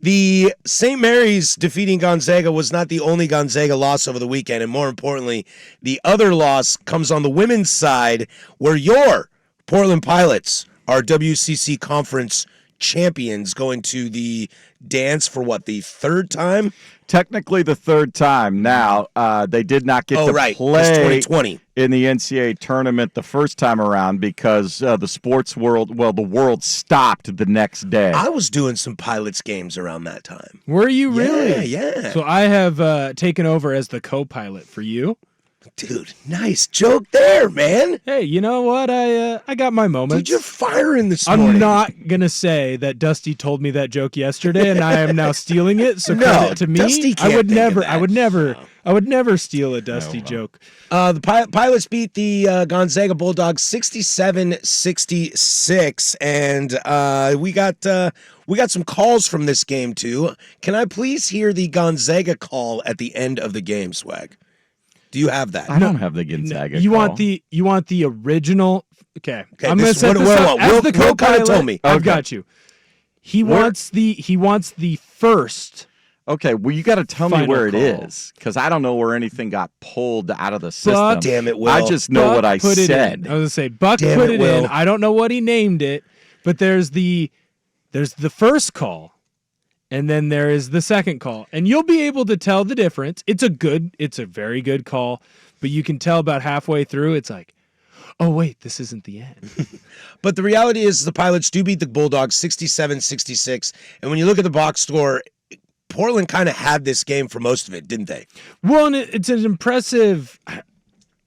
The St. Mary's defeating Gonzaga was not the only Gonzaga loss over the weekend, and more importantly, the other loss comes on the women's side, where your Portland Pilots are WCC Conference champions, going to the dance for the third time? Technically the third time. Now, they did not get to play 2020 in the NCAA tournament the first time around because the sports world, the world stopped the next day. I was doing some Pilots games around that time. Were you really? Yeah. So I have taken over as the co-pilot for you. Dude, nice joke there, man. Hey, you know what? I got my moments. Dude, you're firing this morning. I'm not going to say that Dusty told me that joke yesterday and I am now stealing it. So credit to me. Dusty can't I would think never of that. I would never steal a Dusty joke. The Pilots beat the Gonzaga Bulldogs 67-66, and we got some calls from this game too. Can I please hear the Gonzaga call at the end of the game, Swag? Do you have that? I don't have the Gonzaga You call. want the original? Okay. I'm this- going to set what- this what- up. Will- As the Will kinda co-pilot, told me. I've Okay. got you. He wants the first. Okay, well, you got to tell me Final where it call. is, because I don't know where anything got pulled out of the system. Buck, damn it, Will. I just know Buck what I put it said. in. I was going to say Buck Damn put it, it Will. in. I don't know what he named it, but there's the first call. And then there is the second call. And you'll be able to tell the difference. It's a very good call, but you can tell about halfway through it's like, oh wait, this isn't the end. But the reality is the Pilots do beat the Bulldogs 67-66, and when you look at the box score, Portland kind of had this game for most of it, didn't they? Well, and it's an impressive.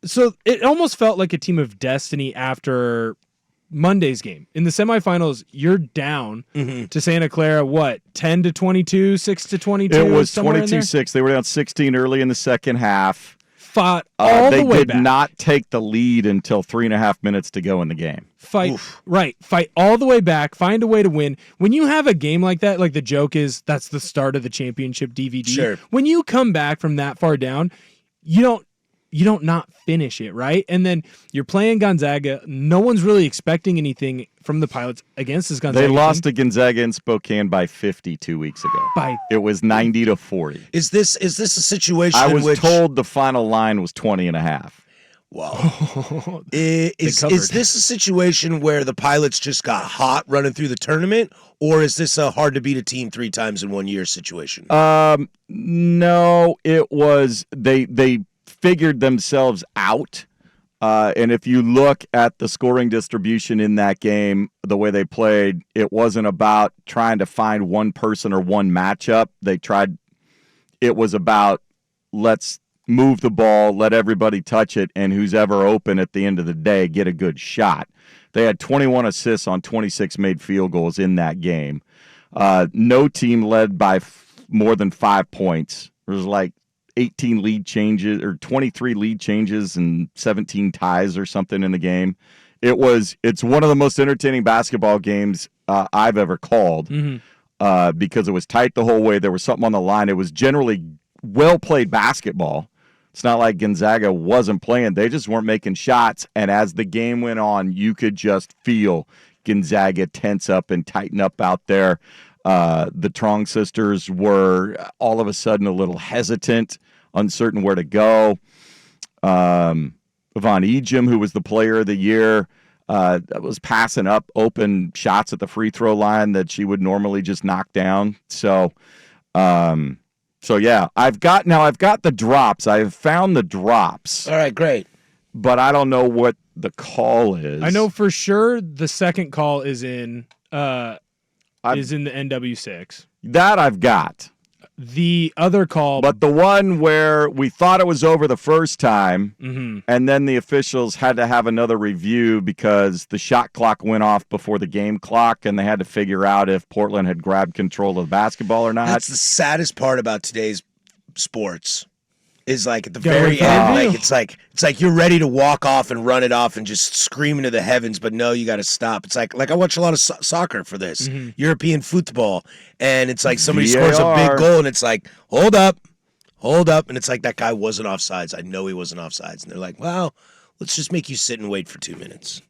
So it almost felt like a team of destiny after Monday's game. In the semifinals, you're down to Santa Clara, 10-22, 6-22? It was somewhere in there? 22-6. They were down 16 early in the second half. Fought all they the way did back. not take the lead until 3.5 minutes to go in the game. Fight all the way back, find a way to win. When you have a game like that, like the joke is that's the start of the championship DVD. Sure. When you come back from that far down, you don't not finish it, right? And then you're playing Gonzaga. No one's really expecting anything from the Pilots against this Gonzaga They lost team. to Gonzaga in Spokane by 50 2 weeks ago. It was 90-40. Is this a situation I in was which told the final line was 20.5. Wow. Is this a situation where the Pilots just got hot running through the tournament, or is this a hard to beat a team 3 times in 1 year situation? No, it was they figured themselves out. And if you look at the scoring distribution in that game, the way they played, it wasn't about trying to find one person or one matchup. It was about let's move the ball, let everybody touch it, and who's ever open at the end of the day get a good shot. They had 21 assists on 26 made field goals in that game. No team led by more than 5 points. There was like 18 lead changes or 23 lead changes and 17 ties or something in the game. It's one of the most entertaining basketball games I've ever called because it was tight the whole way. There was something on the line. It was generally well-played basketball. It's not like Gonzaga wasn't playing. They just weren't making shots. And as the game went on, you could just feel Gonzaga tense up and tighten up out there. The Trong sisters were all of a sudden a little hesitant, uncertain where to go. Yvonne Ejim, who was the player of the year, was passing up open shots at the free throw line that she would normally just knock down. So yeah, I've got the drops. I've found the drops. All right, great. But I don't know what the call is. I know for sure the second call is in the NW6. That I've got. The other call, But the one where we thought it was over the first time, and then the officials had to have another review because the shot clock went off before the game clock, and they had to figure out if Portland had grabbed control of the basketball or not. That's the saddest part about today's sports. Is like at the Go very with end, the like it's like you're ready to walk off and run it off and just scream into the heavens, but no, you got to stop. It's like I watch a lot of soccer for this European football, and it's like somebody scores a big goal, and it's like hold up, and it's like that guy wasn't offsides. I know he wasn't offsides, and they're like, well, let's just make you sit and wait for 2 minutes.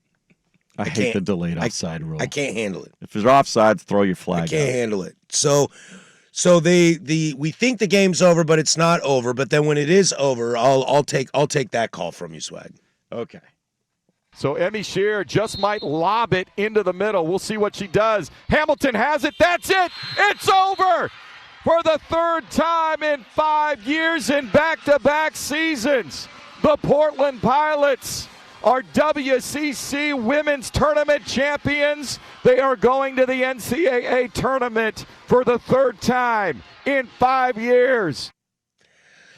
I hate the delayed offside rule. I can't handle it. If there's offsides, throw your flag. I can't handle it. So So we think the game's over, but it's not over. But then when it is over, I'll take that call from you, Swag. Okay. So Emmy Shear just might lob it into the middle. We'll see what she does. Hamilton has it. That's it. It's over for the third time in 5 years in back-to-back seasons. The Portland Pilots are WCC Women's Tournament champions. They are going to the NCAA Tournament for the third time in 5 years.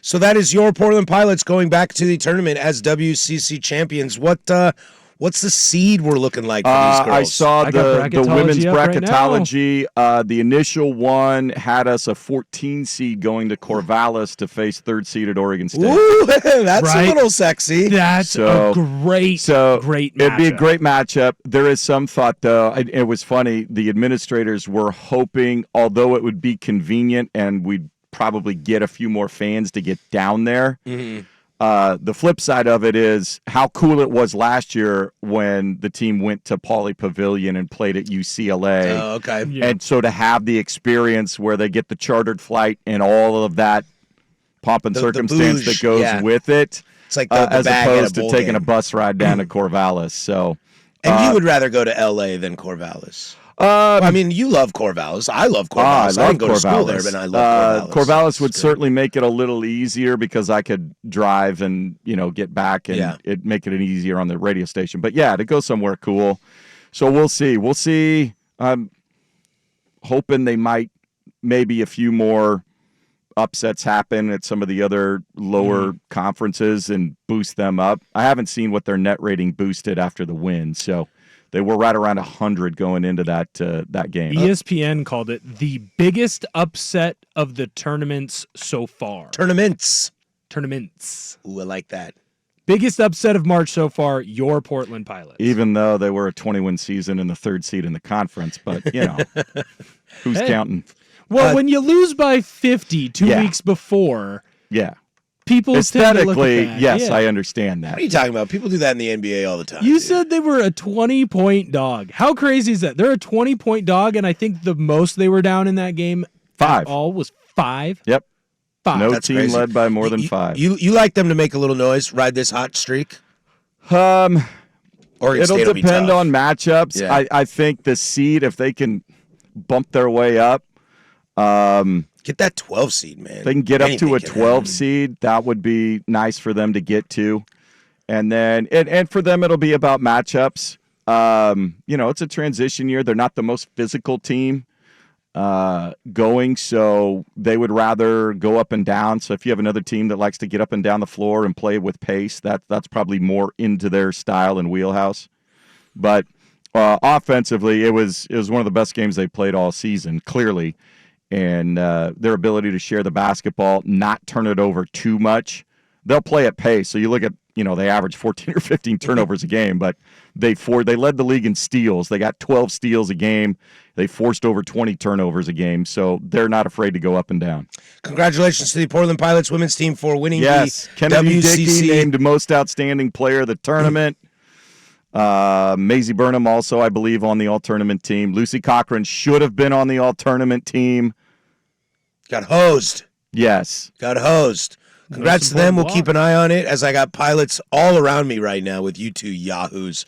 So that is your Portland Pilots going back to the tournament as WCC champions. What's the seed we're looking like for these girls? I saw the women's bracketology. Right The initial one had us a 14 seed going to Corvallis to face third seeded Oregon State. Ooh, that's a little sexy. That's a great matchup. It'd be a great matchup. There is some thought, though. It was funny. The administrators were hoping, although it would be convenient and we'd probably get a few more fans to get down there. Mm-hmm. The flip side of it is how cool it was last year when the team went to Pauley Pavilion and played at UCLA. Oh, okay. Yeah. And so to have the experience where they get the chartered flight and all of that pomp and circumstance that goes with it, it's like the as bag opposed at a to bowl taking game. a bus ride down to Corvallis. So, And you would rather go to LA than Corvallis. I mean, you love Corvallis. I love Corvallis. I didn't go to school there, but I love Corvallis. Corvallis would certainly make it a little easier because I could drive and get back and it make it easier on the radio station. But yeah, to go somewhere cool. So we'll see. We'll see. I'm hoping they might maybe a few more upsets happen at some of the other lower conferences and boost them up. I haven't seen what their net rating boosted after the win, so. They were right around 100 going into that game. ESPN called it the biggest upset of the tournaments so far. Tournaments. Ooh, I like that. Biggest upset of March so far, your Portland Pilots. Even though they were a 20-win season and the third seed in the conference, but, who's counting? Well, when you lose by 50 two weeks before, people aesthetically, tend to look at that. yes, I understand that. What are you talking about? People do that in the NBA all the time. You said they were a 20-point dog. How crazy is that? They're a 20-point dog, and I think the most they were down in that game 5. all was 5. Yep. 5. No That's team crazy. led by more than 5. You like them to make a little noise, ride this hot streak? It'll It'll depend on matchups. Yeah. I think the seed, if they can bump their way up, get that 12 seed, man. If they can get up to a 12 seed, that would be nice for them to get to. And then, and for them, it'll be about matchups. It's a transition year. They're not the most physical team going, so they would rather go up and down. So if you have another team that likes to get up and down the floor and play with pace, that's probably more into their style and wheelhouse. But offensively, it was one of the best games they played all season, clearly. And their ability to share the basketball, not turn it over too much. They'll play at pace. So you look at, they average 14 or 15 turnovers a game, but they led the league in steals. They got 12 steals a game. They forced over 20 turnovers a game. So they're not afraid to go up and down. Congratulations to the Portland Pilots women's team for winning the Kennedy WCC. Dickey named most outstanding player of the tournament. Maisie Burnham also, I believe, on the all-tournament team. Lucy Cochran should have been on the all-tournament team. Got hosed. Yes. Got hosed. Congrats to them. We'll keep an eye on it as I got pilots all around me right now with you two yahoos.